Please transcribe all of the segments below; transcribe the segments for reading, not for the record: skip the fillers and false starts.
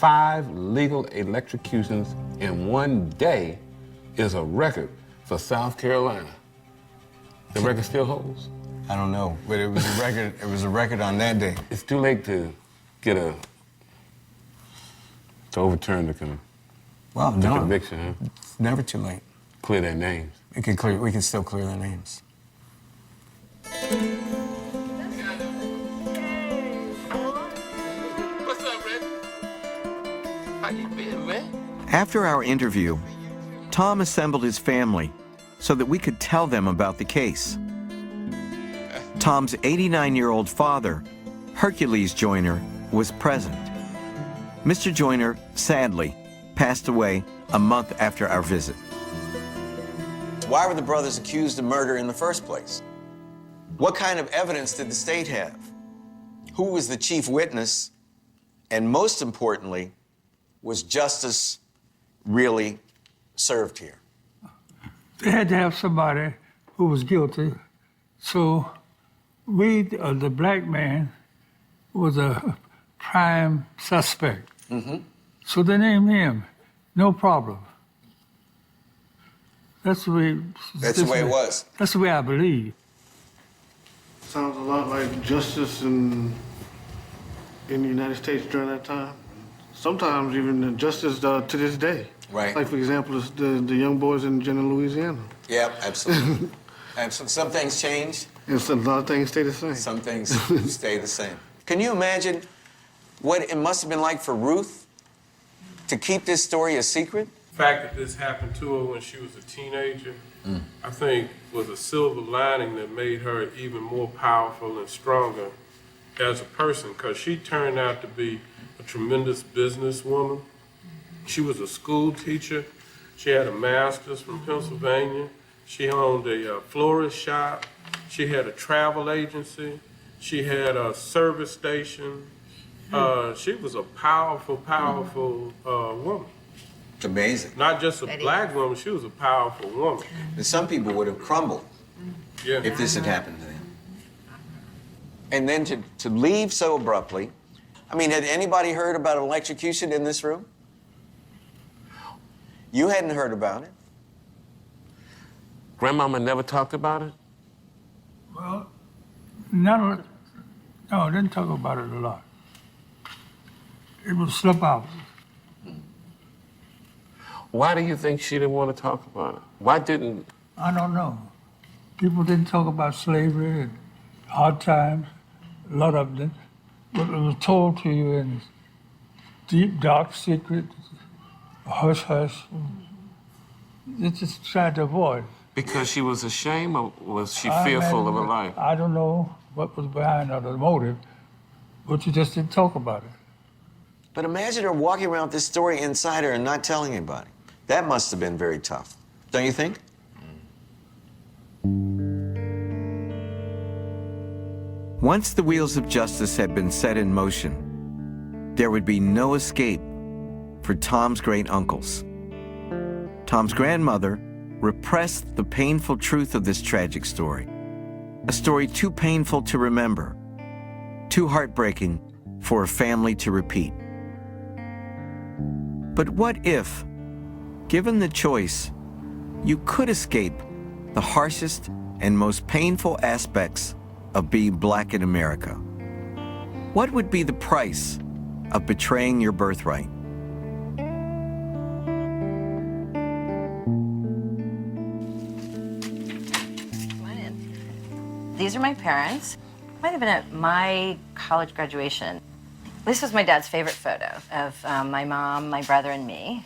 5 legal electrocutions in one day is a record for South Carolina. The record still holds? I don't know, but it was a record. It was a record on that day. It's too late to get to overturn the conviction, huh? It's never too late. Clear their names. We can still clear their names. What's up, Red? How you been, man? After our interview, Tom assembled his family so that we could tell them about the case. Tom's 89-year-old father, Hercules Joyner, was present. Mr. Joyner, sadly, passed away a month after our visit. Why were the brothers accused of murder in the first place? What kind of evidence did the state have? Who was the chief witness? And most importantly, was justice really served here? They had to have somebody who was guilty. So we, the black man, was a prime suspect. So they named him. No problem. That's the way. That's the way it was. That's the way I believe. Sounds a lot like justice in the United States during that time. Sometimes even justice to this day. Right. Like, for example, the young boys in Louisiana. Yeah, absolutely. Absolutely. Some things change. And a lot of things stay the same. Some things stay the same. Can you imagine what it must have been like for Ruth to keep this story a secret? The fact that this happened to her when she was a teenager, I think was a silver lining that made her even more powerful and stronger as a person, because she turned out to be a tremendous businesswoman. She was a school teacher. She had a master's from Pennsylvania. She owned a florist shop. She had a travel agency. She had a service station. She was a powerful, powerful woman. It's amazing. Not just a black woman, she was a powerful woman. And some people would have crumbled if this had happened to them. And then to leave so abruptly. I mean, had anybody heard about an electrocution in this room? You hadn't heard about it. Grandmama never talked about it? Well, no, I didn't talk about it a lot. It would slip out. Why do you think she didn't want to talk about it? Why didn't... I don't know. People didn't talk about slavery and hard times, a lot of them. But it was told to you in deep, dark secret, hush, hush. They just tried to avoid. Because she was ashamed, or was she fearful of her life? I don't know what was behind or the motive, but you just didn't talk about it. But imagine her walking around with this story inside her and not telling anybody. That must have been very tough, don't you think? Once the wheels of justice had been set in motion, there would be no escape for Tom's great uncles. Tom's grandmother repressed the painful truth of this tragic story, a story too painful to remember, too heartbreaking for a family to repeat. But what if, given the choice, you could escape the harshest and most painful aspects of being black in America? What would be the price of betraying your birthright? These are my parents. Might have been at my college graduation. This was my dad's favorite photo of my mom, my brother, and me.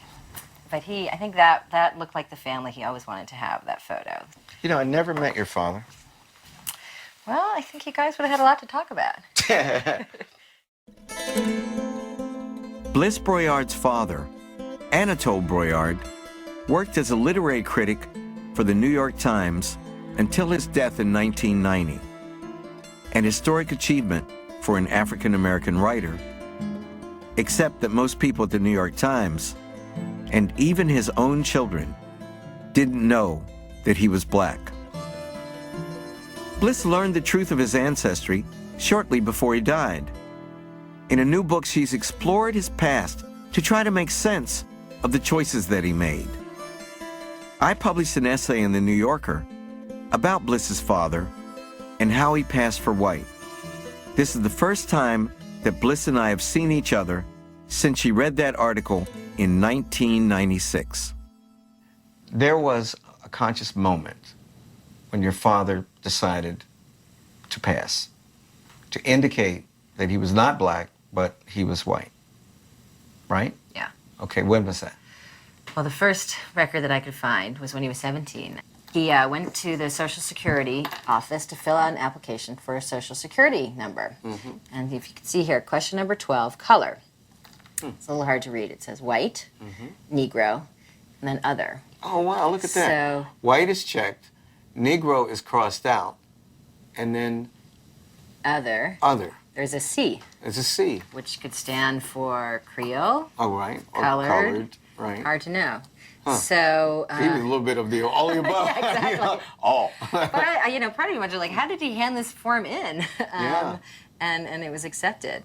But I think that looked like the family he always wanted to have, that photo. You know, I never met your father. Well, I think you guys would have had a lot to talk about. Bliss Broyard's father, Anatole Broyard, worked as a literary critic for the New York Times until his death in 1990. An historic achievement for an African-American writer, except that most people at the New York Times, and even his own children, didn't know that he was black. Bliss learned the truth of his ancestry shortly before he died. In a new book, she's explored his past to try to make sense of the choices that he made. I published an essay in The New Yorker about Bliss's father and how he passed for white. This is the first time that Bliss and I have seen each other since she read that article in 1996. There was a conscious moment when your father decided to pass, to indicate that he was not black, but he was white, right? Yeah. Okay, when was that? Well, the first record that I could find was when he was 17. He went to the Social Security office to fill out an application for a Social Security number. And if you can see here, question number 12, color. It's a little hard to read. It says white, Negro, and then other. Oh, wow, look at that. So- White is checked, Negro is crossed out, and then Other. other. There's a C, It's a C. which could stand for Creole, Oh, right. Or Colored. right. hard to know. So, He was a little bit of the all the above. Yeah, exactly. You know, all. but I, part of me wondered, like, how did he hand this form in? Yeah. And it was accepted.